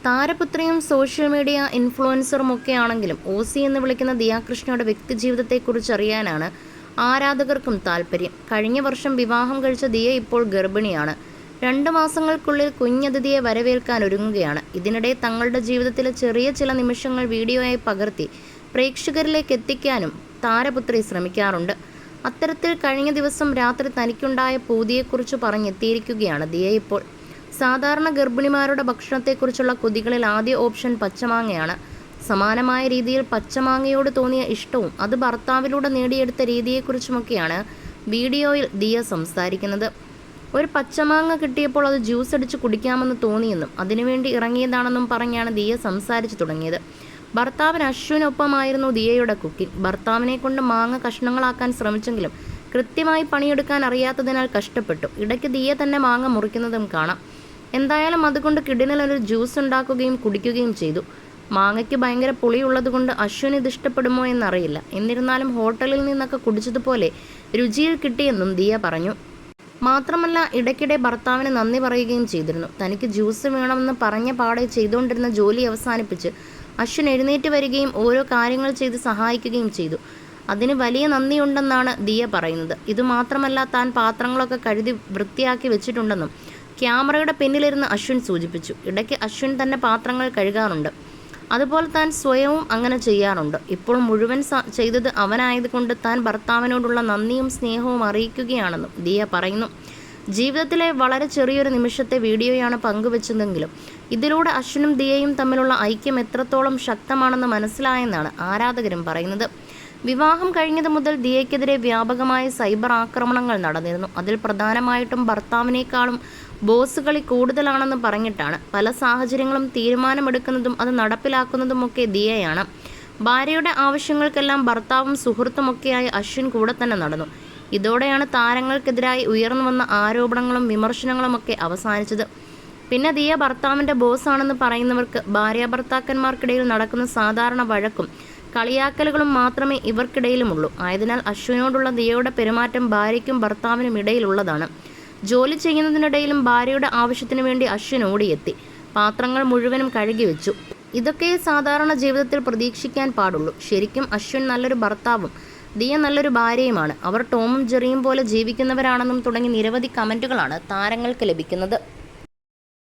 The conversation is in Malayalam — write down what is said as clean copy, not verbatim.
താരപുത്രിയും സോഷ്യൽ മീഡിയ ഇൻഫ്ലുവൻസറും ഒക്കെ ആണെങ്കിലും ഓസി എന്ന് വിളിക്കുന്ന ദിയ കൃഷ്ണയുടെ വ്യക്തിജീവിതത്തെക്കുറിച്ച് അറിയാനാണ് ആരാധകർക്കും താല്പര്യം. കഴിഞ്ഞ വർഷം വിവാഹം കഴിച്ച ദിയ ഇപ്പോൾ ഗർഭിണിയാണ്. 2 മാസങ്ങൾക്കുള്ളിൽ കുഞ്ഞതിഥിയെ വരവേൽക്കാൻ ഒരുങ്ങുകയാണ്. ഇതിനിടെ തങ്ങളുടെ ജീവിതത്തിലെ ചെറിയ ചില നിമിഷങ്ങൾ വീഡിയോയായി പകർത്തി പ്രേക്ഷകരിലേക്ക് എത്തിക്കാനും താരപുത്രി ശ്രമിക്കാറുണ്ട്. അത്തരത്തിൽ കഴിഞ്ഞ ദിവസം രാത്രി തനിക്കുണ്ടായ പൂതിയെക്കുറിച്ച് പറഞ്ഞെത്തിയിരിക്കുകയാണ് ദിയ ഇപ്പോൾ. സാധാരണ ഗർഭിണിമാരുടെ ഭക്ഷണത്തെക്കുറിച്ചുള്ള കൊതികളിൽ ആദ്യ ഓപ്ഷൻ പച്ചമാങ്ങയാണ്. സമാനമായ രീതിയിൽ പച്ചമാങ്ങയോട് തോന്നിയ ഇഷ്ടവും അത് ഭർത്താവിലൂടെ നേടിയെടുത്ത രീതിയെക്കുറിച്ചുമൊക്കെയാണ് വീഡിയോയിൽ ദിയ സംസാരിക്കുന്നത്. ഒരു പച്ചമാങ്ങ കിട്ടിയപ്പോൾ അത് ജ്യൂസ് അടിച്ച് കുടിക്കാമെന്ന് തോന്നിയെന്നും അതിനുവേണ്ടി ഇറങ്ങിയതാണെന്നും പറഞ്ഞാണ് ദിയ സംസാരിച്ചു തുടങ്ങിയത്. ഭർത്താവിന് അശ്വിനൊപ്പമായിരുന്നു ദിയയുടെ കുക്കിംഗ്. ഭർത്താവിനെ കൊണ്ട് മാങ്ങ കഷ്ണങ്ങളാക്കാൻ ശ്രമിച്ചെങ്കിലും കൃത്യമായി പണിയെടുക്കാൻ അറിയാത്തതിനാൽ കഷ്ടപ്പെട്ടു. ഇടയ്ക്ക് ദിയ തന്നെ മാങ്ങ മുറിക്കുന്നതും കാണാം. എന്തായാലും അതുകൊണ്ട് കിടിലൊരു ജ്യൂസ് ഉണ്ടാക്കുകയും കുടിക്കുകയും ചെയ്തു. മാങ്ങയ്ക്ക് ഭയങ്കര പുളിയുള്ളതുകൊണ്ട് അശ്വിന് ഇത് ഇഷ്ടപ്പെടുമോ എന്നറിയില്ല. എന്നിരുന്നാലും ഹോട്ടലിൽ നിന്നൊക്കെ കുടിച്ചതുപോലെ രുചിയിൽ കിട്ടിയെന്നും ദിയ പറഞ്ഞു. മാത്രമല്ല ഇടയ്ക്കിടെ ഭർത്താവിന് നന്ദി പറയുകയും ചെയ്തിരുന്നു. തനിക്ക് ജ്യൂസ് വേണമെന്ന് പറഞ്ഞ പാടെ ചെയ്തുകൊണ്ടിരുന്ന ജോലി അവസാനിപ്പിച്ച് അശ്വിൻ എഴുന്നേറ്റ് വരികയും ഓരോ കാര്യങ്ങൾ ചെയ്ത് സഹായിക്കുകയും ചെയ്തു. അതിന് വലിയ നന്ദിയുണ്ടെന്നാണ് ദിയ പറയുന്നത്. ഇതുമാത്രമല്ല താൻ പാത്രങ്ങളൊക്കെ കഴുകി വൃത്തിയാക്കി വെച്ചിട്ടുണ്ടെന്നും ക്യാമറയുടെ പിന്നിലിരുന്ന് അശ്വിൻ സൂചിപ്പിച്ചു. ഇടയ്ക്ക് അശ്വിൻ തന്നെ പാത്രങ്ങൾ കഴുകാറുണ്ട്. അതുപോലെ താൻ സ്വയവും അങ്ങനെ ചെയ്യാറുണ്ട്. ഇപ്പോൾ മുഴുവൻ ചെയ്തത് അവനായതുകൊണ്ട് താൻ ഭർത്താവിനോടുള്ള നന്ദിയും സ്നേഹവും അറിയിക്കുകയാണെന്നും ദിയ പറയുന്നു. ജീവിതത്തിലെ വളരെ ചെറിയൊരു നിമിഷത്തെ വീഡിയോയാണ് പങ്കുവച്ചതെങ്കിലും ഇതിലൂടെ അശ്വിനും ദിയയും തമ്മിലുള്ള ഐക്യം എത്രത്തോളം ശക്തമാണെന്ന് മനസ്സിലായെന്നാണ് ആരാധകരും പറയുന്നത്. വിവാഹം കഴിഞ്ഞത് മുതൽ ദിയയ്ക്കെതിരെ വ്യാപകമായ സൈബർ ആക്രമണങ്ങൾ നടന്നിരുന്നു. അതിൽ പ്രധാനമായിട്ടും ഭർത്താവിനേക്കാളും ബോസ് കളി കൂടുതലാണെന്ന് പറഞ്ഞിട്ടാണ്. പല സാഹചര്യങ്ങളും തീരുമാനമെടുക്കുന്നതും അത് നടപ്പിലാക്കുന്നതുമൊക്കെ ദിയയാണ്. ഭാര്യയുടെ ആവശ്യങ്ങൾക്കെല്ലാം ഭർത്താവും സുഹൃത്തുമൊക്കെയായി അശ്വിൻ കൂടെ തന്നെ നടന്നു. ഇതോടെയാണ് താരങ്ങൾക്കെതിരായി ഉയർന്നു വന്ന ആരോപണങ്ങളും വിമർശനങ്ങളുമൊക്കെ അവസാനിച്ചത്. പിന്നെ ദിയ ഭർത്താവിൻ്റെ ബോസാണെന്ന് പറയുന്നവർക്ക് ഭാര്യാഭർത്താക്കന്മാർക്കിടയിൽ നടക്കുന്ന സാധാരണ വഴക്കും കളിയാക്കലുകളും മാത്രമേ ഇവർക്കിടയിലുമുള്ളൂ. ആയതിനാൽ അശ്വിനോടുള്ള ദിയയുടെ പെരുമാറ്റം ഭാര്യയ്ക്കും ഭർത്താവിനും ഇടയിലുള്ളതാണ്. ജോലി ചെയ്യുന്നതിനിടയിലും ഭാര്യയുടെ ആവശ്യത്തിനു വേണ്ടി അശ്വിൻ ഓടിയെത്തി പാത്രങ്ങൾ മുഴുവനും കഴുകി വെച്ചു. ഇതൊക്കെ സാധാരണ ജീവിതത്തിൽ പ്രതീക്ഷിക്കാൻ പാടുള്ളൂ. ശരിക്കും അശ്വിൻ നല്ലൊരു ഭർത്താവും ദിയ നല്ലൊരു ഭാര്യയുമാണ്. അവർ ടോമും ജെറിയും പോലെ ജീവിക്കുന്നവരാണെന്നും തുടങ്ങി നിരവധി കമൻറ്റുകളാണ് താരങ്ങൾക്ക് ലഭിക്കുന്നത്.